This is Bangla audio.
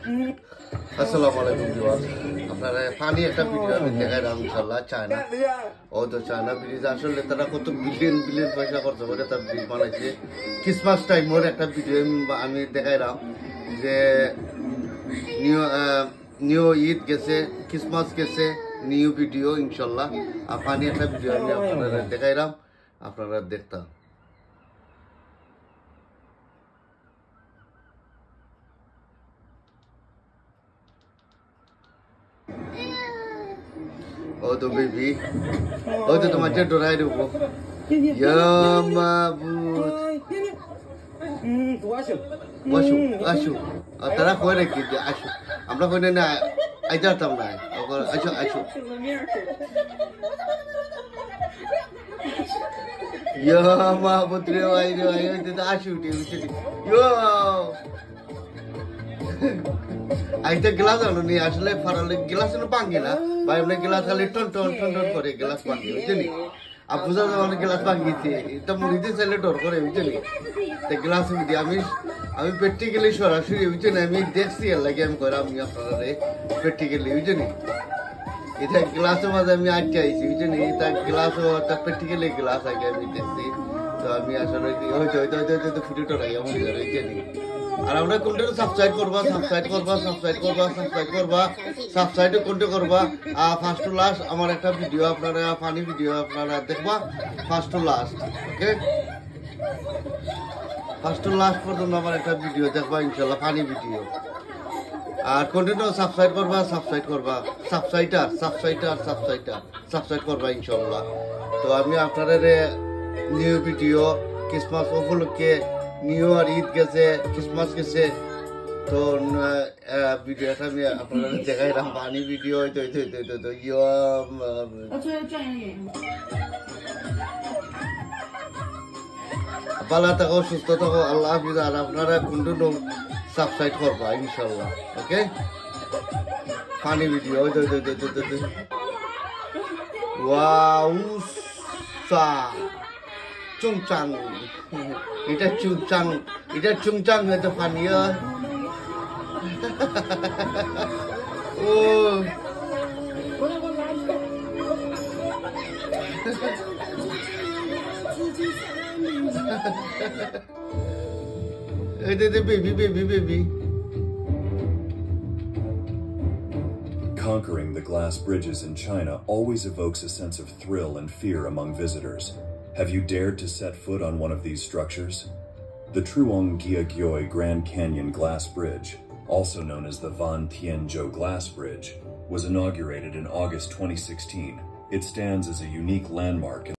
আসসালামু আলাইকুম ভিউয়ার্স, আপনারা ফানি একটা ভিডিও আমি দেখাইলাম ইনশাআল্লাহ। চায়না ও তো চায়না ব্রিজ আসলে তারা কত বিলিয়ন বিলিয়ন পয়সা খরচ করে তার ব্রিজ বানাইছে। ক্রিসমাস টাইমের একটা ভিডিও আমি দেখাইলাম যে নিউ ঈদ গেছে, ক্রিসমাস গেছে, নিউ ভিডিও ইনশাআল্লাহ। আর ফানি একটা ভিডিও আমি আপনারা দেখাইলাম, আপনারা দেখতাম। Oh tuh baby, oh tuh macam dorai dulu. Ya mabut. Asu. Tara kau ada kerja asu. Amra kau ni na, ajar tam na. Asu. Ya mabut rewai itu asu dia macam. Yo. আইতে গ্লাস আনো নি আসলে ফারালে গ্লাস না ভাঙে না ভাই, আমরা গ্লাস খালি টন টন টন টন করে গ্লাস ভাঙে, বুঝলি? আর বুঝা যাবে না গ্লাস ভাঙিয়েছে, এটা মুড়িতে চাইলে ডর করে, বুঝলি? তো গ্লাস আমি প্র্যাকটিক্যালি সরাসরি, বুঝলি? আমি দেখছি এর লাগে আমি করে আমি আপনারা প্র্যাকটিক্যালি, বুঝলি? এটা গ্লাসের মাঝে আমি আটকে আইছি, বুঝলি? এটা গ্লাসও একটা প্র্যাকটিক্যালি গ্লাস আগে আমি দেখছি। তো আমি আসলে হয়তো ফুটেটো লাগে এমন বুঝলি? আর আমরা কোনটা সাবস্ক্রাইব করবা কোনটা করবা। ফার্স্ট টু লাস্ট আমার একটা ভিডিও আপনারা ফানি ভিডিও আপনারা দেখবা, first to last. Okay, first to last পর্যন্ত আমার একটা ভিডিও দেখবা ইনশাআল্লাহ, ফানি ভিডিও। আর কন্টিনিউ সাবস্ক্রাইব করবা সাবস্ক্রাইব করবা ইনশাআল্লাহ। তো আমি আপনাদের নিউ ভিডিও ক্রিসমাস উপলক্ষে, নিউ আর ঈদ গেছে, ক্রিসমাস গেছে, তো ভিডিওটা আমি আপনারা দেখাইলাম ফানি ভিডিও। ভালো থাকো, সুস্থ থাকো, আল্লাহ হাফিজ। আর আপনারা কন্টিনিউ সাবস্ক্রাইব করবা ইনশাআল্লাহ। ওকে, ফানি ভিডিও। ওয়াও সা চুংচাং, এটা চুংচাং হয়তো funny. Oh baby. Conquering the glass bridges in China always evokes a sense of thrill and fear among visitors. Have you dared to set foot on one of these structures? The Truong Giagyoi Grand Canyon Glass Bridge, also known as the Van Tianzhou Glass Bridge, was inaugurated in August 2016. It stands as a unique landmark